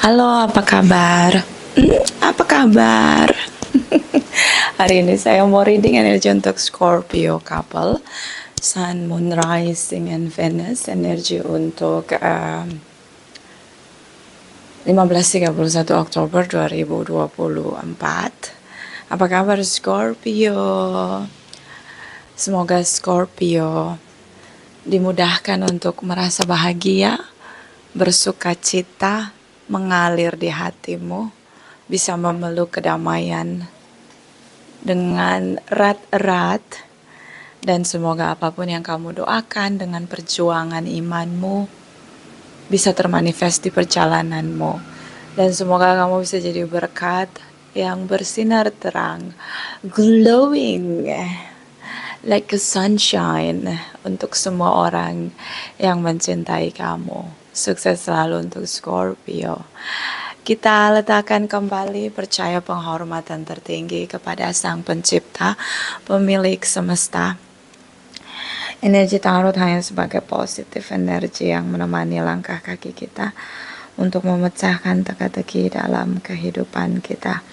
Halo, apa kabar? Apa kabar? Hari ini saya mau reading energi untuk Scorpio couple, Sun, Moon, Rising, and Venus. Energi untuk 15-31 Oktober 2024. Apa kabar Scorpio? Semoga Scorpio dimudahkan untuk merasa bahagia, bersuka cita, mengalir di hatimu, bisa memeluk kedamaian dengan erat-erat, dan semoga apapun yang kamu doakan dengan perjuangan imanmu bisa termanifest di perjalananmu, dan semoga kamu bisa jadi berkat yang bersinar terang, glowing like a sunshine untuk semua orang yang mencintai kamu. Sukses selalu untuk Scorpio. Kita letakkan kembali percaya penghormatan tertinggi kepada Sang Pencipta, pemilik semesta. Energi tarot hanya sebagai positif energi yang menemani langkah kaki kita untuk memecahkan teka-teki dalam kehidupan kita.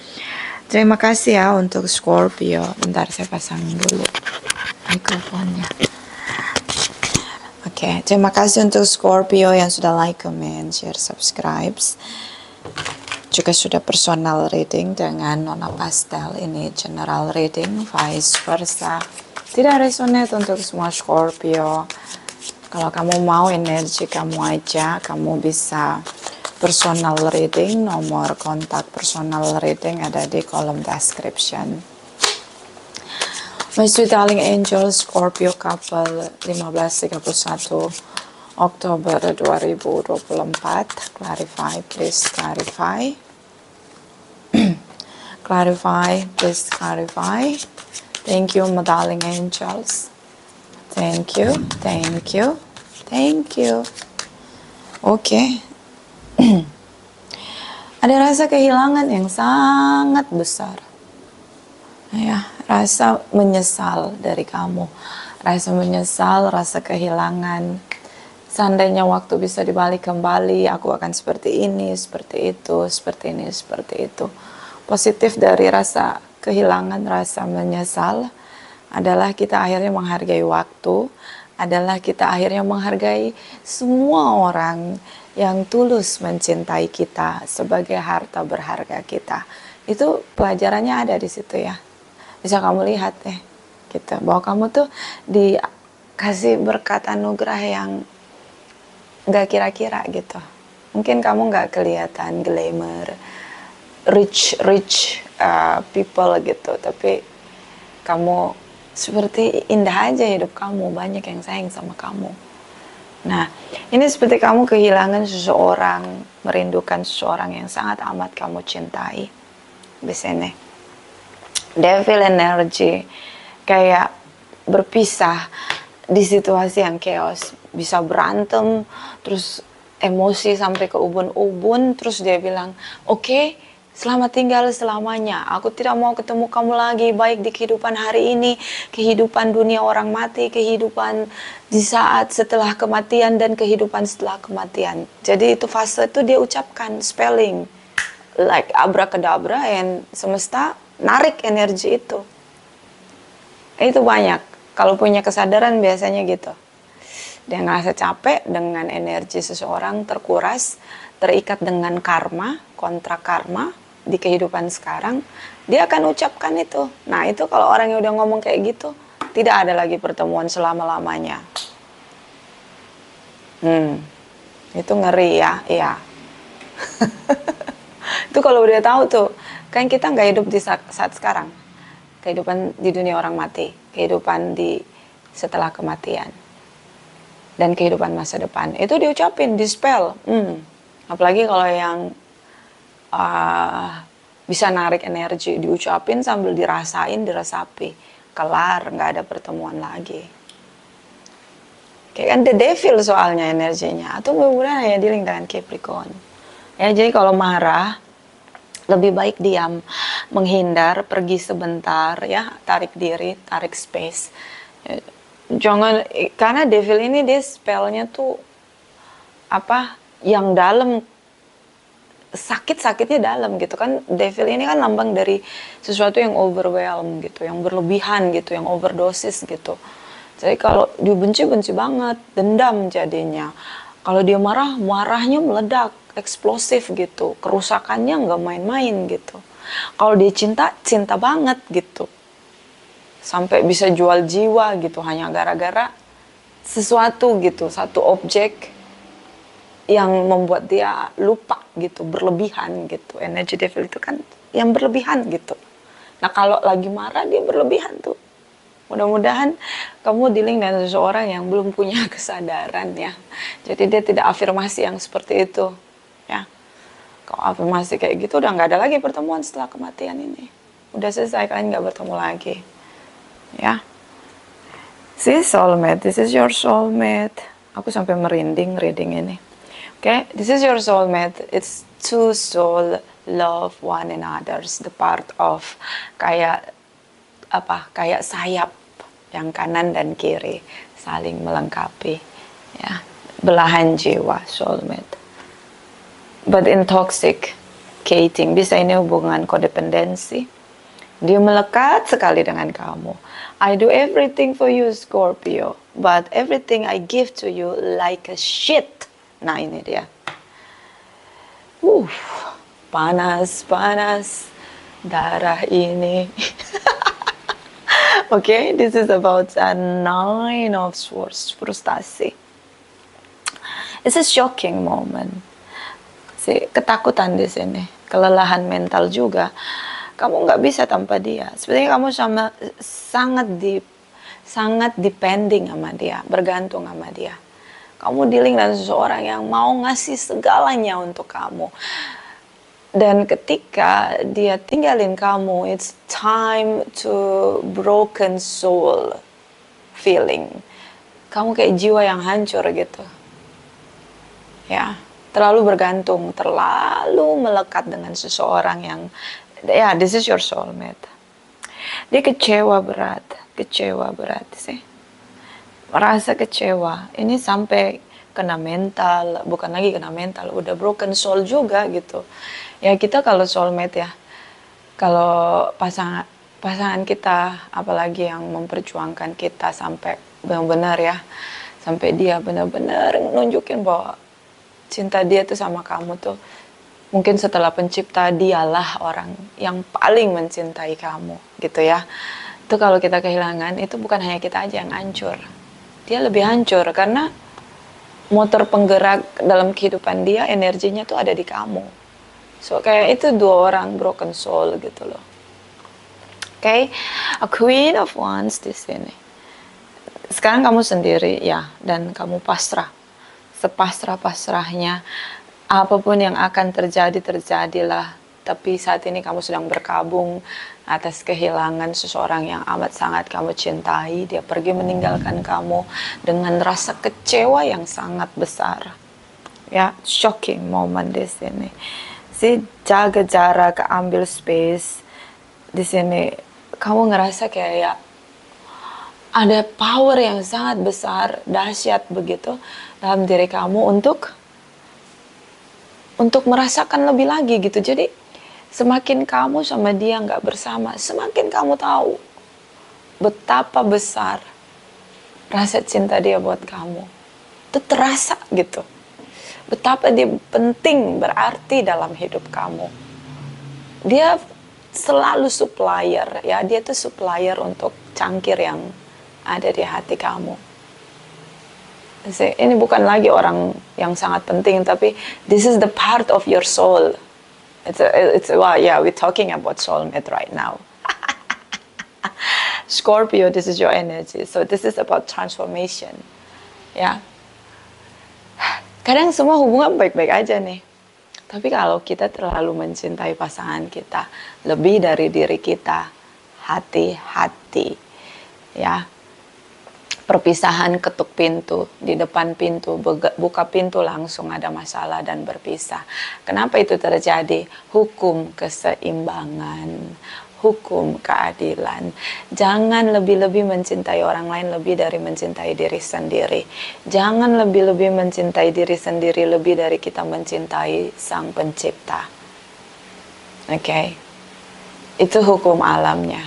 Terima kasih ya untuk Scorpio. Bentar saya pasang dulu mikrofonnya. Oke, terima kasih untuk Scorpio yang sudah like, comment, share, subscribe. Juga sudah personal reading dengan Nona Pastel. Ini general reading, vice versa. Tidak resonate untuk semua Scorpio. Kalau kamu mau energi kamu aja, kamu bisa personal reading. Nomor kontak personal reading ada di kolom description. My sweet darling angel, Scorpio couple, 15-31 Oktober 2024. Clarify, please clarify. Clarify, please clarify. Thank you, my darling angels. Thank you, thank you, thank you. Oke. Ada rasa kehilangan yang sangat besar. Ya, rasa menyesal dari kamu. Rasa menyesal, rasa kehilangan. Seandainya waktu bisa dibalik kembali, aku akan seperti ini, seperti itu, seperti ini, seperti itu. Positif dari rasa kehilangan, rasa menyesal adalah kita akhirnya menghargai waktu, adalah kita akhirnya menghargai semua orang yang tulus mencintai kita sebagai harta berharga kita. Itu pelajarannya ada di situ ya. Bisa kamu lihat gitu, bahwa kamu tuh dikasih berkat anugerah yang gak kira-kira gitu. Mungkin kamu gak kelihatan glamour, rich people gitu, tapi kamu seperti indah aja hidup kamu, banyak yang sayang sama kamu. Nah, ini seperti kamu kehilangan seseorang, merindukan seseorang yang sangat amat kamu cintai. Di sini devil energy, kayak berpisah di situasi yang chaos, bisa berantem, terus emosi sampai ke ubun-ubun, terus dia bilang, oke, selamat tinggal selamanya, aku tidak mau ketemu kamu lagi, baik di kehidupan hari ini, kehidupan dunia orang mati, kehidupan di saat setelah kematian, dan kehidupan setelah kematian. Jadi itu fase itu dia ucapkan spelling like abracadabra, and semesta narik energi itu. Itu banyak. Kalau punya kesadaran biasanya gitu. Dia ngerasa capek dengan energi seseorang, terkuras, terikat dengan karma, kontrak karma di kehidupan sekarang, dia akan ucapkan itu. Nah, itu kalau orang yang udah ngomong kayak gitu, tidak ada lagi pertemuan selama-lamanya. Itu ngeri ya, iya. Itu kalau udah tahu tuh, kan kita nggak hidup di saat sekarang, kehidupan di dunia orang mati, kehidupan di setelah kematian, dan kehidupan masa depan itu diucapin, dispel. Apalagi kalau yang bisa narik energi, diucapin sambil dirasain, diresapi, kelar, nggak ada pertemuan lagi. Kayak kan the devil soalnya energinya, atau mudah-mudahan ya dealing dengan Capricorn. Ya, jadi kalau marah lebih baik diam, menghindar, pergi sebentar ya, tarik diri, tarik space. Jangan, karena devil ini dia spellnya tuh apa yang dalam sakit-sakitnya dalam gitu kan. Devil ini kan lambang dari sesuatu yang overwhelm gitu, yang berlebihan gitu, yang overdosis gitu. Jadi kalau dia benci banget, dendam jadinya. Kalau dia marah, marahnya meledak, eksplosif gitu. Kerusakannya nggak main-main gitu. Kalau dia cinta, cinta banget gitu. Sampai bisa jual jiwa gitu hanya gara-gara sesuatu gitu, satu objek yang membuat dia lupa gitu, berlebihan gitu. Energi devil itu kan yang berlebihan gitu. Nah kalau lagi marah dia berlebihan tuh. Mudah-mudahan kamu dealing dengan seseorang yang belum punya kesadaran ya. Jadi dia tidak afirmasi yang seperti itu ya. Kalau afirmasi kayak gitu udah nggak ada lagi pertemuan setelah kematian ini. Udah selesai, kalian nggak bertemu lagi ya. See soulmate, this is your soulmate. Aku sampai merinding reading ini. Okay, this is your soulmate. It's two soul love one another's. The part of kayak apa? Kayak sayap yang kanan dan kiri saling melengkapi. Ya, belahan jiwa soulmate. But intoxicating, bisa ini hubungan kodependensi. Dia melekat sekali dengan kamu. I do everything for you, Scorpio, but everything I give to you like a shit. Nah ini dia. Panas darah ini. Okay, this is about a Nine of Swords, frustasi. It's a shocking moment. Ketakutan di sini, kelelahan mental juga. Kamu nggak bisa tanpa dia. Sebenarnya kamu sangat depending sama dia, bergantung sama dia. Kamu dealing dengan seseorang yang mau ngasih segalanya untuk kamu. Dan ketika dia tinggalin kamu, it's time to broken soul feeling. Kamu kayak jiwa yang hancur gitu. Ya, terlalu bergantung, terlalu melekat dengan seseorang yang, ya, this is your soulmate. Dia kecewa berat sih. Merasa kecewa, ini sampai kena mental, bukan lagi kena mental, udah broken soul juga gitu. Ya kita kalau soulmate ya, kalau pasangan kita, apalagi yang memperjuangkan kita sampai benar-benar ya, sampai dia benar-benar nunjukin bahwa cinta dia tuh sama kamu tuh, mungkin setelah pencipta dialah orang yang paling mencintai kamu gitu ya. Itu kalau kita kehilangan, itu bukan hanya kita aja yang hancur. Dia lebih hancur karena motor penggerak dalam kehidupan dia, energinya tuh ada di kamu. So kayak itu dua orang broken soul gitu loh. Okay, a Queen of Wands di sini. Sekarang kamu sendiri ya, dan kamu pasrah. Sepasrah-pasrahnya, apapun yang akan terjadi, terjadilah. Tapi saat ini kamu sedang berkabung atas kehilangan seseorang yang amat sangat kamu cintai. Dia pergi meninggalkan kamu dengan rasa kecewa yang sangat besar. Ya, shocking moment di sini. Jaga jarak, ambil space. Di sini kamu ngerasa kayak ada power yang sangat besar, dahsyat begitu dalam diri kamu untuk merasakan lebih lagi gitu. Jadi semakin kamu sama dia nggak bersama, semakin kamu tahu betapa besar rasa cinta dia buat kamu. Itu terasa gitu. Betapa dia penting, berarti dalam hidup kamu. Dia selalu supplier ya, dia tuh supplier untuk cangkir yang ada di hati kamu. Ini bukan lagi orang yang sangat penting, tapi this is the part of your soul. Well, yeah, we're talking about soulmate right now. Scorpio, this is your energy. So this is about transformation. Ya. Kadang semua hubungan baik-baik aja nih. Tapi kalau kita terlalu mencintai pasangan kita, lebih dari diri kita, hati-hati. Ya. Perpisahan ketuk pintu, di depan pintu, buka pintu langsung ada masalah dan berpisah. Kenapa itu terjadi? Hukum keseimbangan, hukum, keadilan. Jangan lebih-lebih mencintai orang lain lebih dari mencintai diri sendiri. Jangan lebih-lebih mencintai diri sendiri lebih dari kita mencintai Sang Pencipta. Oke? Itu hukum alamnya.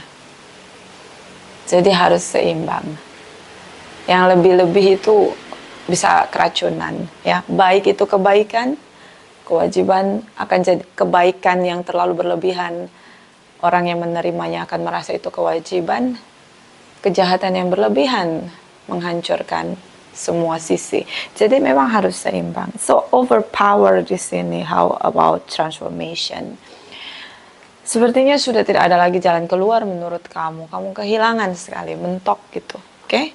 Jadi harus seimbang. Yang lebih-lebih itu bisa keracunan, ya. Baik itu kebaikan, kewajiban akan jadi kebaikan yang terlalu berlebihan. Orang yang menerimanya akan merasa itu kewajiban. Kejahatan yang berlebihan menghancurkan semua sisi. Jadi memang harus seimbang. So overpower di sini. How about transformation? Sepertinya sudah tidak ada lagi jalan keluar menurut kamu. Kamu kehilangan sekali, mentok gitu. Oke?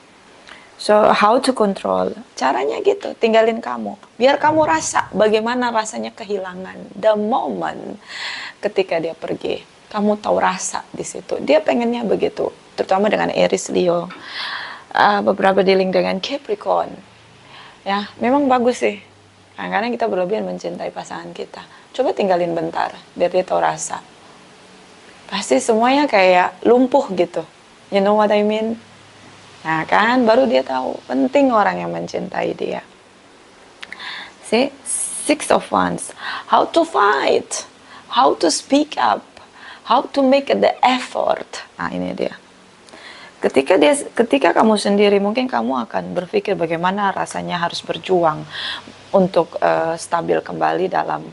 So how to control? Caranya gitu, tinggalin kamu. Biar kamu rasa bagaimana rasanya kehilangan. The moment ketika dia pergi. Kamu tahu rasa di situ. Dia pengennya begitu, terutama dengan Aries, Leo, beberapa dealing dengan Capricorn. Ya, memang bagus sih. Kadang-kadang kita berlebihan mencintai pasangan kita. Coba tinggalin bentar, biar dia tahu rasa. Pasti semuanya kayak lumpuh gitu. You know what I mean? Nah kan, baru dia tahu penting orang yang mencintai dia. See, Six of Wands. How to fight? How to speak up? How to make the effort. Nah ini dia. Ketika kamu sendiri, mungkin kamu akan berpikir bagaimana rasanya harus berjuang untuk stabil kembali dalam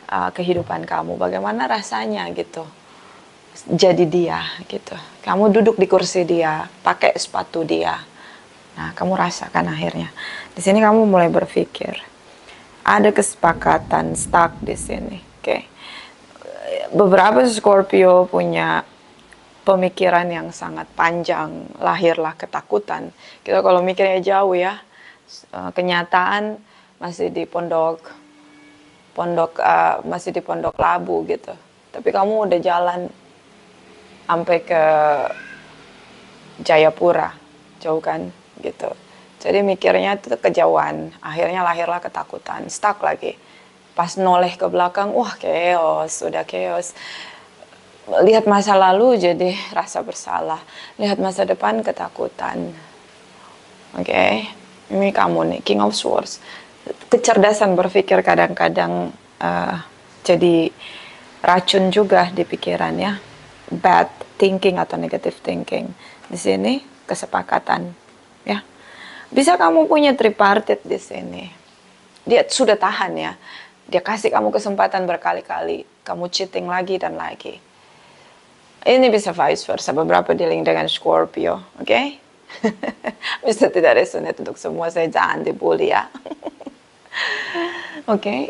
kehidupan kamu. Bagaimana rasanya gitu. Jadi dia gitu. Kamu duduk di kursi dia, pakai sepatu dia. Nah, kamu rasakan akhirnya. Di sini kamu mulai berpikir. Ada kesepakatan stuck di sini. Oke. Beberapa Scorpio punya pemikiran yang sangat panjang, lahirlah ketakutan. Kita kalau mikirnya jauh ya, kenyataan masih di masih di pondok labu gitu. Tapi kamu udah jalan sampai ke Jayapura, jauh kan gitu. Jadi mikirnya itu kejauhan, akhirnya lahirlah ketakutan, stuck lagi. Pas noleh ke belakang, wah chaos, udah chaos. Lihat masa lalu jadi rasa bersalah. Lihat masa depan ketakutan. Oke, ini kamu nih, King of Swords. Kecerdasan berpikir kadang-kadang jadi racun juga di pikiran ya. Bad thinking atau negative thinking. Di sini kesepakatan ya. Bisa kamu punya tripartite di sini. Dia sudah tahan ya. Dia kasih kamu kesempatan berkali-kali. Kamu cheating lagi dan lagi. Ini bisa vice versa. Beberapa dealing dengan Scorpio. Oke? Okay? Bisa tidak resonate untuk semua. Saya jangan dibully ya. Oke? Okay?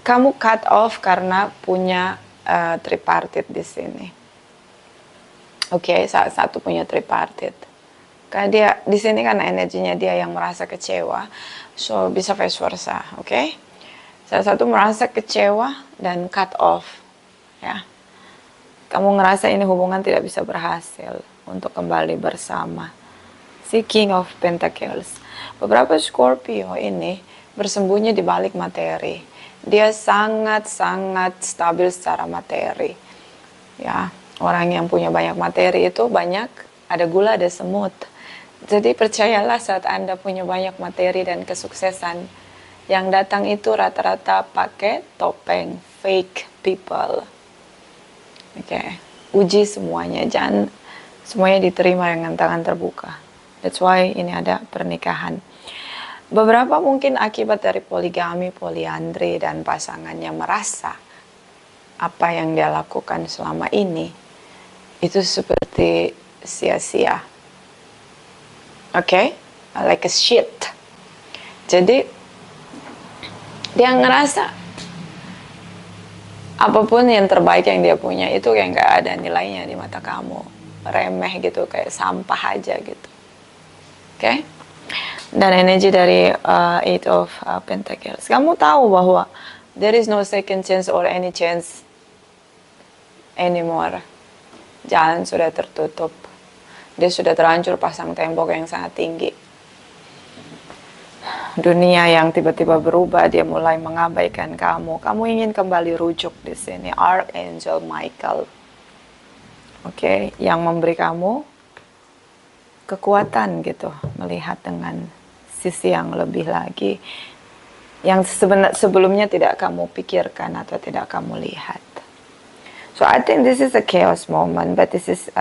Kamu cut off karena punya tripartite di sini. Oke? Okay? Salah satu punya tripartite. Karena dia di sini kan energinya dia yang merasa kecewa. So, bisa vice versa. Oke? Okay? Salah satu merasa kecewa dan cut off, ya. Kamu ngerasa ini hubungan tidak bisa berhasil untuk kembali bersama. Si King of Pentacles. Beberapa Scorpio ini bersembunyi di balik materi. Dia sangat-sangat stabil secara materi. Ya, orang yang punya banyak materi itu banyak, ada gula, ada semut. Jadi percayalah saat Anda punya banyak materi dan kesuksesan, yang datang itu rata-rata pakai topeng, fake people. Oke, uji semuanya, jangan semuanya diterima dengan tangan terbuka. That's why ini ada pernikahan. Beberapa mungkin akibat dari poligami, poliandri, dan pasangannya merasa apa yang dia lakukan selama ini itu seperti sia-sia. Oke, like a shit. Jadi dia ngerasa apapun yang terbaik yang dia punya itu kayak nggak ada nilainya di mata kamu, remeh gitu, kayak sampah aja gitu. Oke? Dan energi dari Eight of Pentacles, kamu tahu bahwa there is no second chance or any chance anymore. Jalan sudah tertutup, dia sudah terhancur pasang tembok yang sangat tinggi. Dunia yang tiba-tiba berubah, dia mulai mengabaikan kamu. Kamu ingin kembali rujuk di sini. Archangel Michael. Oke, yang memberi kamu kekuatan gitu, melihat dengan sisi yang lebih lagi, yang sebelumnya tidak kamu pikirkan atau tidak kamu lihat. So I think this is a chaos moment, but this is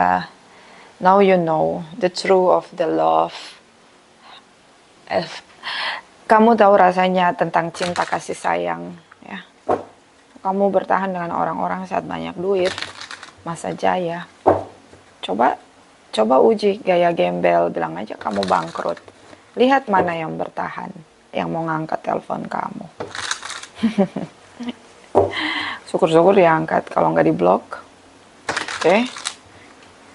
now you know the truth of the love. Kamu tahu rasanya tentang cinta kasih sayang, ya. Kamu bertahan dengan orang-orang saat banyak duit, masa jaya. Coba uji gaya gembel, bilang aja kamu bangkrut. Lihat mana yang bertahan, yang mau ngangkat telepon kamu. Syukur-syukur diangkat, kalau nggak diblok. Oke.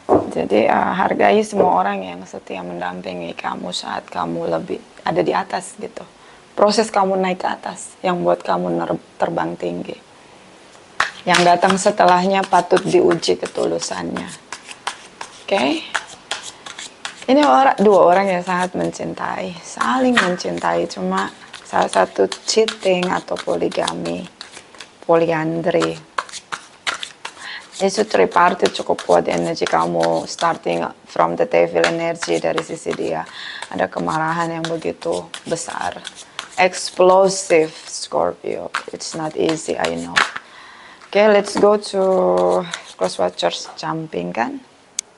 Jadi hargai semua orang yang setia mendampingi kamu saat kamu lebih ada di atas gitu. Proses kamu naik ke atas yang buat kamu terbang tinggi. Yang datang setelahnya patut diuji ketulusannya. Oke. Ini dua orang yang sangat mencintai, saling mencintai, cuma salah satu cheating atau poligami, poliandri. Isu tripartit cukup kuat energi kamu, starting from the devil energy dari sisi dia. Ada kemarahan yang begitu besar. Explosive Scorpio. It's not easy, I know. Okay, let's go to Cross Watchers. Jumping kan?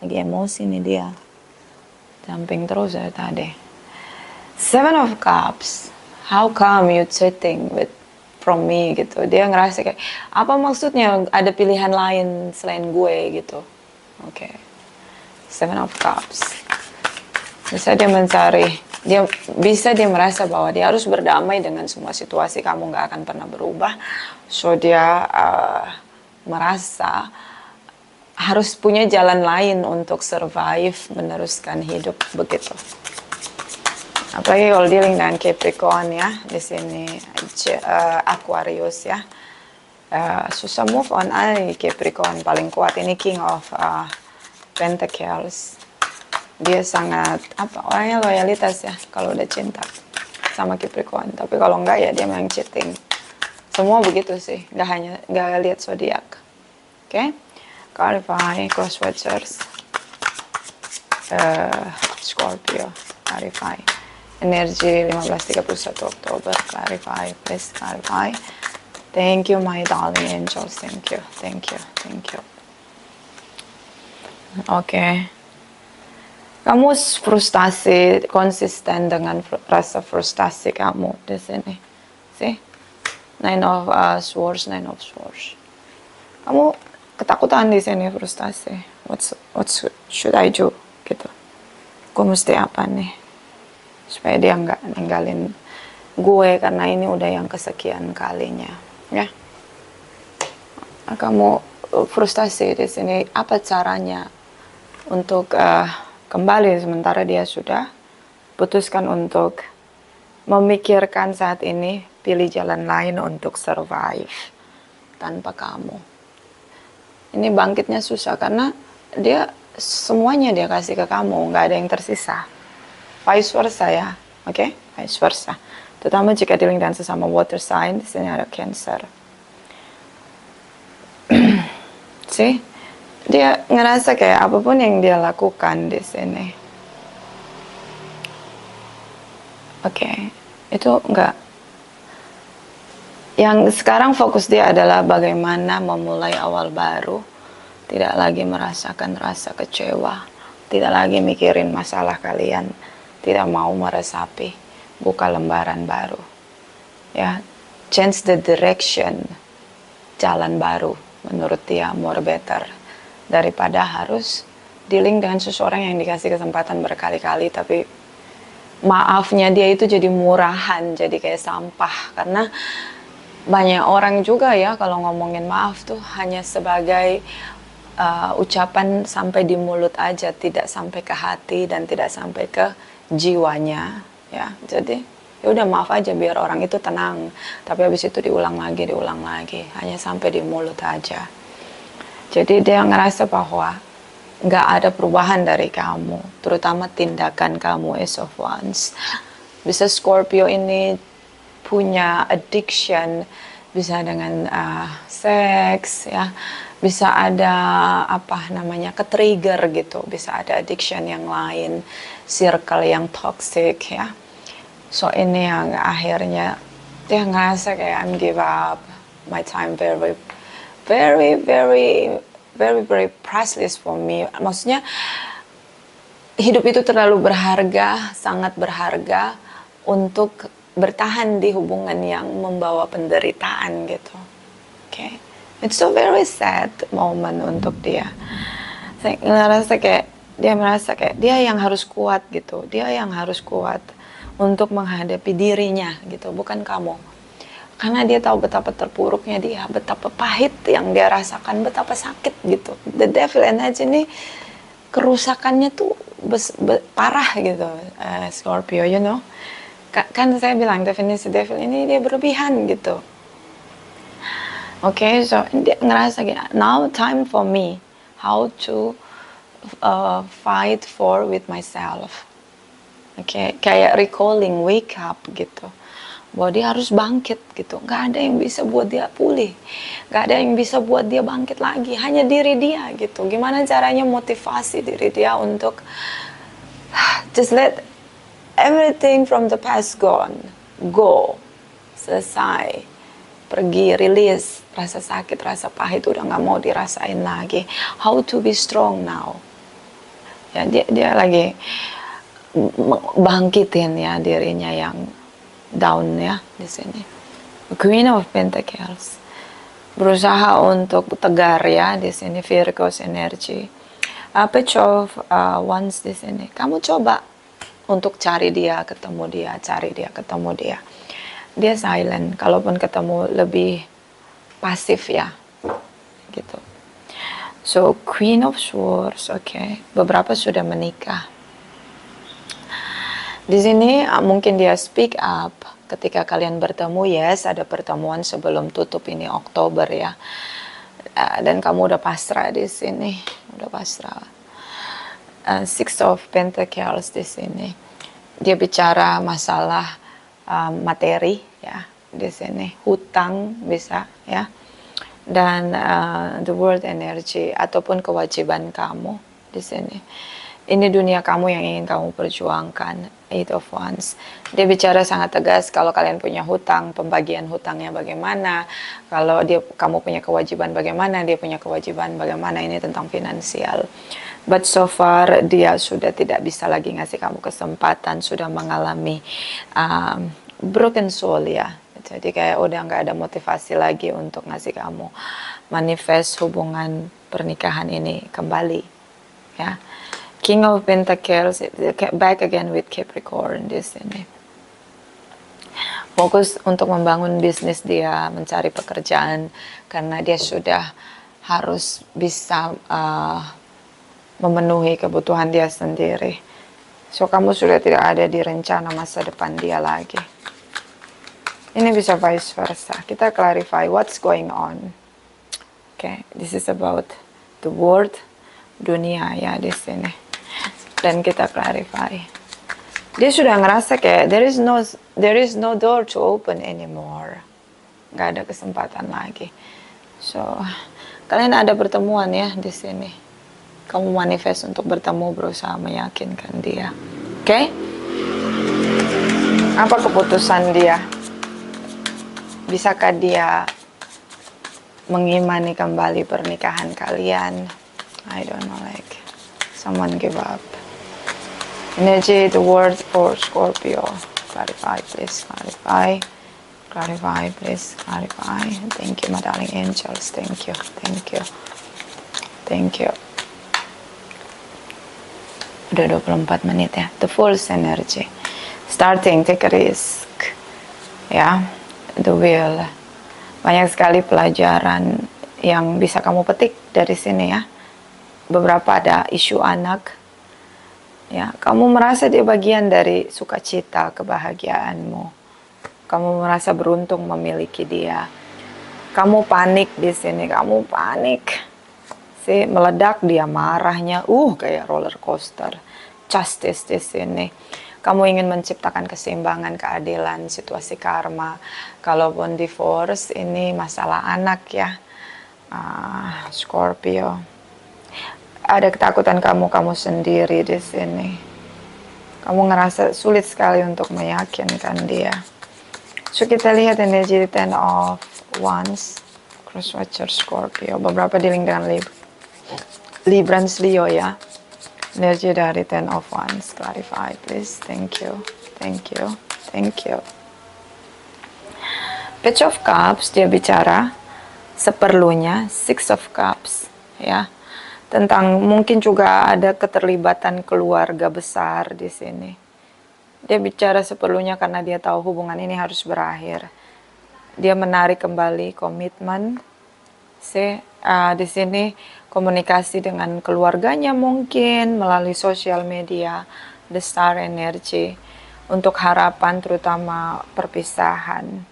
Lagi emosi nih dia. Jumping terus dari tadi. Seven of Cups. How come you cheating from me gitu. Dia ngerasa kayak, apa maksudnya ada pilihan lain selain gue gitu. Oke. Seven of Cups. Bisa dia mencari, dia merasa bahwa dia harus berdamai dengan semua situasi, kamu nggak akan pernah berubah. So dia merasa harus punya jalan lain untuk survive, meneruskan hidup begitu. Apalagi kalau dealing dengan Capricorn ya, di sini Aquarius ya, susah move on aja. Capricorn paling kuat ini, King of Pentacles. Dia sangat orangnya loyalitas ya kalau udah cinta sama Capricorn. Tapi kalau enggak ya dia memang cheating. Semua begitu sih, nggak lihat zodiak. Oke, clarify Cross Watchers. Scorpio, clarify. Energi 15-31 Oktober, clarify, please clarify. Thank you my darling angels, thank you. Oke. Kamu frustasi, konsisten dengan rasa frustasi kamu di sini. See? Nine of Swords. Kamu ketakutan di sini, frustasi. What should I do? Gitu. Gue mesti apa nih? Supaya dia nggak ninggalin gue, karena ini udah yang kesekian kalinya, ya. Kamu frustasi di sini. Apa caranya untuk kembali sementara dia sudah putuskan untuk memikirkan saat ini, pilih jalan lain untuk survive tanpa kamu. Ini bangkitnya susah karena dia semuanya dia kasih ke kamu, nggak ada yang tersisa. Vice versa ya, oke? Vice versa. Terutama jika dealing dengan sesama water sign, di sini ada Cancer. See? Dia ngerasa kayak apapun yang dia lakukan di sini. Oke, itu enggak. Yang sekarang fokus dia adalah bagaimana memulai awal baru. Tidak lagi merasakan rasa kecewa. Tidak lagi mikirin masalah kalian. Tidak mau meresapi. Buka lembaran baru. Ya, change the direction. Jalan baru menurut dia more better. Daripada harus dealing dengan seseorang yang dikasih kesempatan berkali-kali tapi maafnya dia itu jadi murahan, jadi kayak sampah. Karena banyak orang juga ya kalau ngomongin maaf tuh hanya sebagai ucapan sampai di mulut aja, tidak sampai ke hati dan tidak sampai ke jiwanya ya. Jadi ya udah maaf aja biar orang itu tenang, tapi habis itu diulang lagi, hanya sampai di mulut aja. Jadi dia ngerasa bahwa nggak ada perubahan dari kamu, terutama tindakan kamu, Ace of Wands. Bisa Scorpio ini punya addiction bisa dengan seks ya, bisa ada apa namanya ke-trigger gitu, bisa ada addiction yang lain, circle yang toxic ya. So ini yang akhirnya dia ngerasa kayak I'm give up my time very very very very very priceless for me. Maksudnya hidup itu terlalu berharga, sangat berharga untuk bertahan di hubungan yang membawa penderitaan gitu. Oke. It's so very sad moment untuk dia. Saya ngerasa kayak dia merasa kayak dia yang harus kuat gitu. Dia yang harus kuat untuk menghadapi dirinya gitu, bukan kamu. Karena dia tahu betapa terpuruknya dia, betapa pahit yang dia rasakan, betapa sakit gitu. The devil energy ini kerusakannya tuh parah gitu, Scorpio, you know. Kan saya bilang definisi devil ini dia berlebihan gitu. Oke, so dia ngerasa gini, now time for me how to fight for with myself. Oke, kayak recalling, wake up gitu. Bahwa dia harus bangkit gitu. Gak ada yang bisa buat dia pulih. Gak ada yang bisa buat dia bangkit lagi. Hanya diri dia gitu. Gimana caranya motivasi diri dia untuk just let everything from the past gone. Go. Selesai. Pergi, rilis rasa sakit, rasa pahit udah gak mau dirasain lagi. How to be strong now. Ya, dia lagi bangkitin ya dirinya yang down ya di sini. Queen of Pentacles berusaha untuk tegar ya di sini. Virgo's energy. Page of Wands di sini. Kamu coba untuk cari dia, ketemu dia, cari dia, ketemu dia. Dia silent, kalaupun ketemu lebih pasif ya, gitu. So Queen of Swords, oke. Beberapa sudah menikah. Di sini mungkin dia speak up ketika kalian bertemu. Yes, ada pertemuan sebelum tutup ini Oktober ya. Dan kamu udah pasrah di sini, udah pasrah. Six of Pentacles di sini. Dia bicara masalah materi ya di sini, hutang bisa ya, dan the world energy ataupun kewajiban kamu di sini. Ini dunia kamu yang ingin kamu perjuangkan. Eight of Wands. Dia bicara sangat tegas kalau kalian punya hutang, pembagian hutangnya bagaimana. Kalau kamu punya kewajiban bagaimana, dia punya kewajiban bagaimana. Ini tentang finansial. But so far dia sudah tidak bisa lagi ngasih kamu kesempatan, sudah mengalami broken soul ya. Jadi kayak udah nggak ada motivasi lagi untuk ngasih kamu manifest hubungan pernikahan ini kembali ya. King of Pentacles, back again with Capricorn di sini. Fokus untuk membangun bisnis dia, mencari pekerjaan karena dia sudah harus bisa memenuhi kebutuhan dia sendiri. So kamu sudah tidak ada di rencana masa depan dia lagi. Ini bisa vice versa. Kita clarify what's going on. Okay, this is about the world, dunia ya di sini. Dan kita clarify. Dia sudah ngerasa kayak there is no door to open anymore. Gak ada kesempatan lagi. So kalian ada pertemuan ya di sini. Kamu manifest untuk bertemu, berusaha meyakinkan dia. Oke? Apa keputusan dia? Bisakah dia mengimani kembali pernikahan kalian? I don't know, like someone give up. Energy, the word for Scorpio. Clarify, please. Clarify. Clarify, please. Clarify. Thank you, my darling angels. Thank you. Thank you. Thank you. Udah 24 menit ya. The Fool's energy. Starting, take a risk. Ya. The Wheel. Banyak sekali pelajaran yang bisa kamu petik dari sini ya. Beberapa ada isu anak. Ya, kamu merasa dia bagian dari sukacita kebahagiaanmu. Kamu merasa beruntung memiliki dia. Kamu panik di sini, kamu panik. Meledak dia marahnya, kayak roller coaster. Justice di sini. Kamu ingin menciptakan keseimbangan, keadilan, situasi karma. Kalaupun divorce, ini masalah anak ya. Scorpio. Ada ketakutan kamu sendiri di sini. Kamu ngerasa sulit sekali untuk meyakinkan dia. So kita lihat energi di Ten of Wands, Crosswatcher Scorpio. Beberapa dealing dengan Librans Leo ya. Energi dari Ten of Wands, clarify please. Thank you, thank you, thank you. Page of Cups, dia bicara seperlunya. Six of Cups ya, tentang mungkin juga ada keterlibatan keluarga besar di sini. Dia bicara seperlunya karena dia tahu hubungan ini harus berakhir. Dia menarik kembali komitmen. Di sini komunikasi dengan keluarganya mungkin melalui sosial media, the star energy, untuk harapan terutama perpisahan.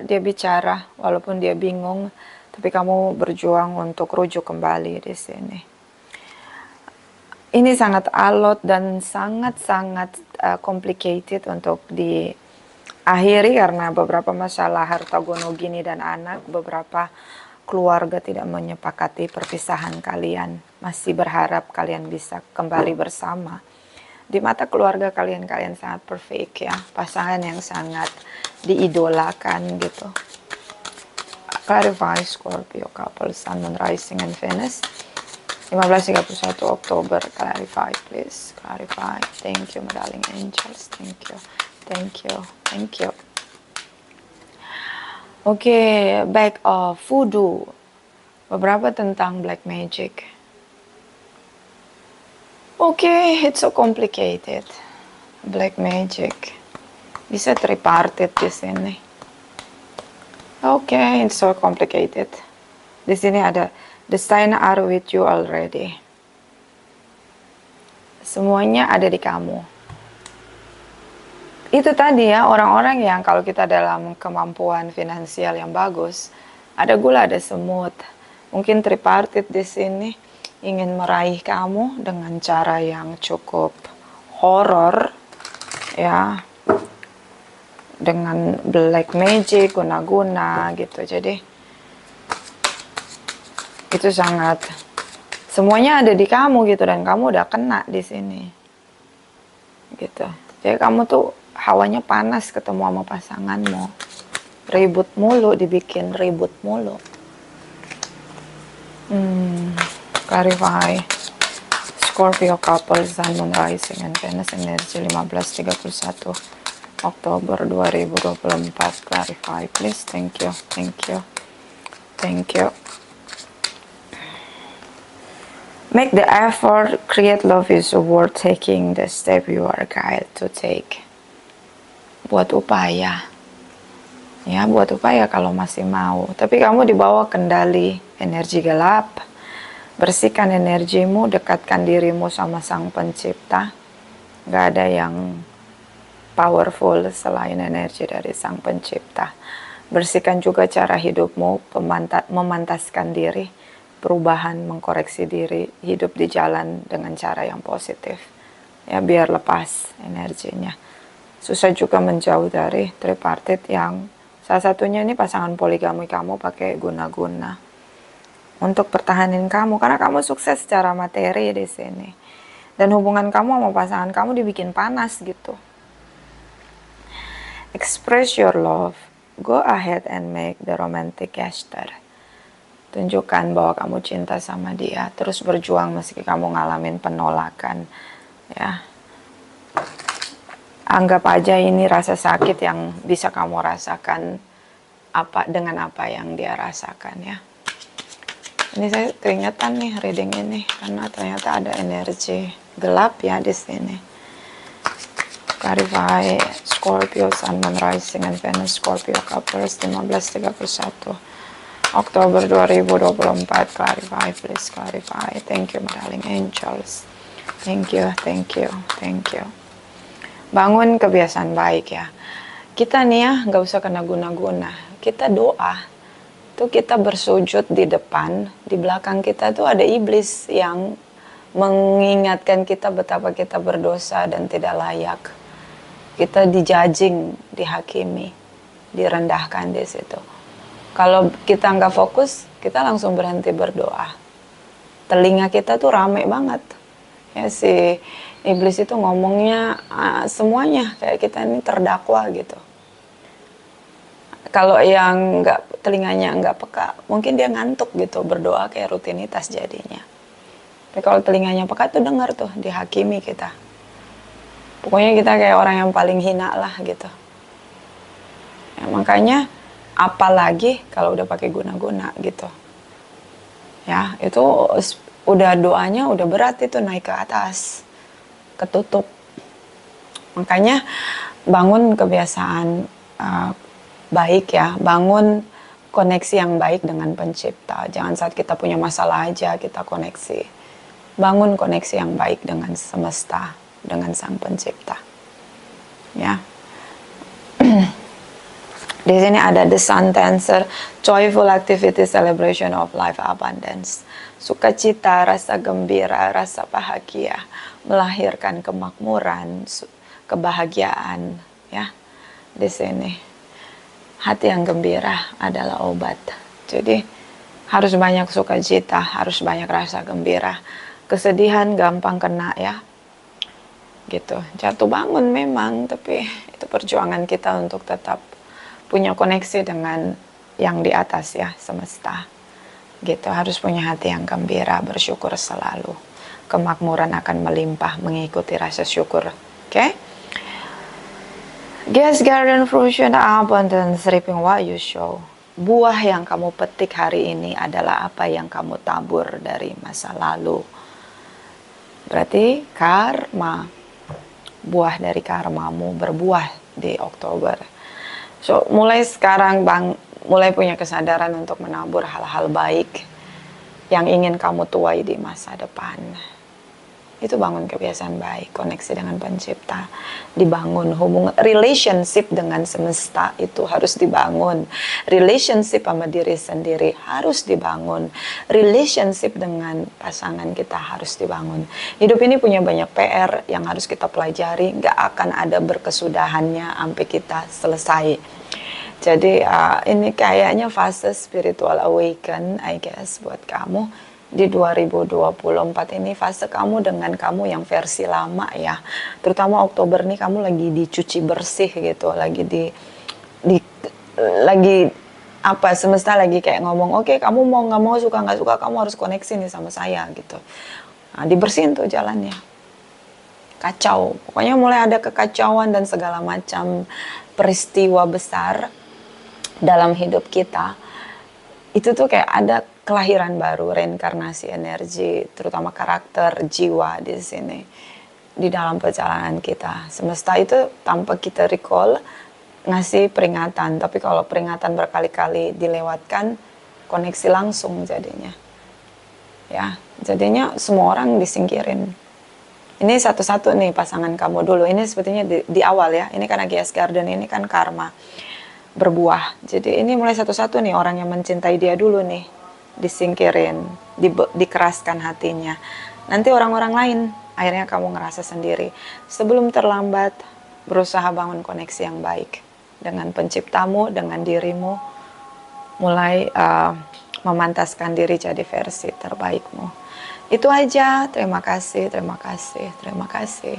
Dia bicara walaupun dia bingung, tapi kamu berjuang untuk rujuk kembali di sini. Ini sangat alot dan sangat-sangat complicated untuk diakhiri karena beberapa masalah harta gono gini dan anak. Beberapa keluarga tidak menyepakati perpisahan kalian, masih berharap kalian bisa kembali bersama. Di mata keluarga kalian sangat perfect ya, pasangan yang sangat diidolakan gitu. Clarify Scorpio couple, Sun, Moon, Rising, and Venus. 15-31 Oktober, clarify please, clarify. Thank you, my darling angels, thank you, thank you, thank you. Oke, back of voodoo. Beberapa tentang black magic. Oke, it's so complicated. Black magic. Bisa tripartite di sini. Oke, it's so complicated. Di sini ada the sign are with you already. Semuanya ada di kamu. Itu tadi ya, orang-orang yang kalau kita dalam kemampuan finansial yang bagus, ada gula, ada semut. Mungkin tripartite di sini ingin meraih kamu dengan cara yang cukup horor ya, dengan black magic, guna-guna gitu. Jadi itu sangat, semuanya ada di kamu gitu, dan kamu udah kena di sini gitu. Jadi kamu tuh hawanya panas ketemu sama pasanganmu, ribut mulu, dibikin ribut mulu. Clarify Scorpio couple, Sun, Moon, Rising, and Venus energy 15-31 Oktober 2024. Clarify please. Thank you, thank you, thank you. Make the effort, create love is worth taking the step you are guided to take. Buat upaya ya, buat upaya kalau masih mau, tapi kamu dibawa kendali energi gelap. Bersihkan energimu, dekatkan dirimu sama Sang Pencipta. Gak ada yang powerful selain energi dari Sang Pencipta. Bersihkan juga cara hidupmu, memantaskan diri, perubahan, mengkoreksi diri, hidup di jalan dengan cara yang positif. Ya, biar lepas energinya. Susah juga menjauh dari tripartite yang salah satunya ini pasangan poligami kamu pakai guna-guna untuk pertahanin kamu, karena kamu sukses secara materi di sini, dan hubungan kamu sama pasangan kamu dibikin panas gitu. Express your love, go ahead and make the romantic gesture. Tunjukkan bahwa kamu cinta sama dia, terus berjuang meski kamu ngalamin penolakan ya. Anggap aja ini rasa sakit yang bisa kamu rasakan dengan apa yang dia rasakan ya. Ini saya keringetan nih reading ini karena ternyata ada energi gelap ya di sini. Clarify Scorpio, Sun, Moon, Rising, and Venus Scorpio couples 15-31 Oktober 2024. Clarify please, clarify. Thank you, my darling angels. Thank you, thank you, thank you. Bangun kebiasaan baik ya. Kita nih ya nggak usah kena guna-guna. Kita doa. Tuh kita bersujud di depan, di belakang kita tuh ada iblis yang mengingatkan kita betapa kita berdosa dan tidak layak. Kita dijudging, dihakimi, direndahkan di situ. Kalau kita nggak fokus, kita langsung berhenti berdoa. Telinga kita tuh rame banget. Ya, si iblis itu ngomongnya semuanya kayak kita ini terdakwa gitu. Kalau yang telinganya nggak peka, mungkin dia ngantuk gitu, berdoa kayak rutinitas jadinya. Tapi kalau telinganya peka tuh dengar tuh, dihakimi kita. Pokoknya kita kayak orang yang paling hina lah gitu. Ya, makanya apalagi kalau udah pakai guna-guna gitu. Ya, itu udah doanya udah berat itu naik ke atas. Ketutup. Makanya bangun kebiasaan baik ya, bangun koneksi yang baik dengan pencipta. Jangan saat kita punya masalah aja kita koneksi. Bangun koneksi yang baik dengan semesta, dengan sang pencipta. Ya. Di sini ada the sun dancer, joyful activity, celebration of life abundance. Sukacita, rasa gembira, rasa bahagia, melahirkan kemakmuran, kebahagiaan, ya. Di sini hati yang gembira adalah obat. Jadi harus banyak sukacita, harus banyak rasa gembira. Kesedihan gampang kena ya. Gitu. Jatuh bangun memang, tapi itu perjuangan kita untuk tetap punya koneksi dengan yang di atas ya, semesta. Gitu, harus punya hati yang gembira, bersyukur selalu. Kemakmuran akan melimpah mengikuti rasa syukur. Oke? Guess garden fruition abundance reaping what you sow. Buah yang kamu petik hari ini adalah apa yang kamu tabur dari masa lalu. Berarti karma, buah dari karmamu berbuah di Oktober. So mulai sekarang mulai punya kesadaran untuk menabur hal-hal baik yang ingin kamu tuai di masa depan. Itu bangun kebiasaan baik, koneksi dengan pencipta, dibangun hubungan, relationship dengan semesta itu harus dibangun, relationship sama diri sendiri harus dibangun, relationship dengan pasangan kita harus dibangun. Hidup ini punya banyak PR yang harus kita pelajari, nggak akan ada berkesudahannya sampai kita selesai. Jadi ini kayaknya fase spiritual awaken, I guess, buat kamu. Di 2024 ini fase kamu dengan kamu yang versi lama ya, terutama Oktober nih kamu lagi dicuci bersih gitu, lagi lagi apa, semesta lagi kayak ngomong oke, kamu mau nggak mau, suka nggak suka, kamu harus koneksi nih sama saya gitu. Nah, dibersihin tuh jalannya, kacau, pokoknya mulai ada kekacauan dan segala macam peristiwa besar dalam hidup kita. Itu tuh kayak ada kelahiran baru, reinkarnasi energi, terutama karakter jiwa di sini, di dalam perjalanan kita. Semesta itu tanpa kita recall ngasih peringatan, tapi kalau peringatan berkali-kali dilewatkan, koneksi langsung jadinya. Ya, jadinya semua orang disingkirin. Ini satu-satu nih pasangan kamu dulu. Ini sepertinya di awal ya. Ini karena Gias Garden ini kan karma berbuah. Jadi ini mulai satu-satu nih orang yang mencintai dia dulu nih, disingkirin, dikeraskan hatinya. Nanti orang-orang lain, akhirnya kamu ngerasa sendiri. Sebelum terlambat, berusaha bangun koneksi yang baik dengan penciptamu, dengan dirimu. Mulai memantaskan diri jadi versi terbaikmu. Itu aja, terima kasih, terima kasih, terima kasih.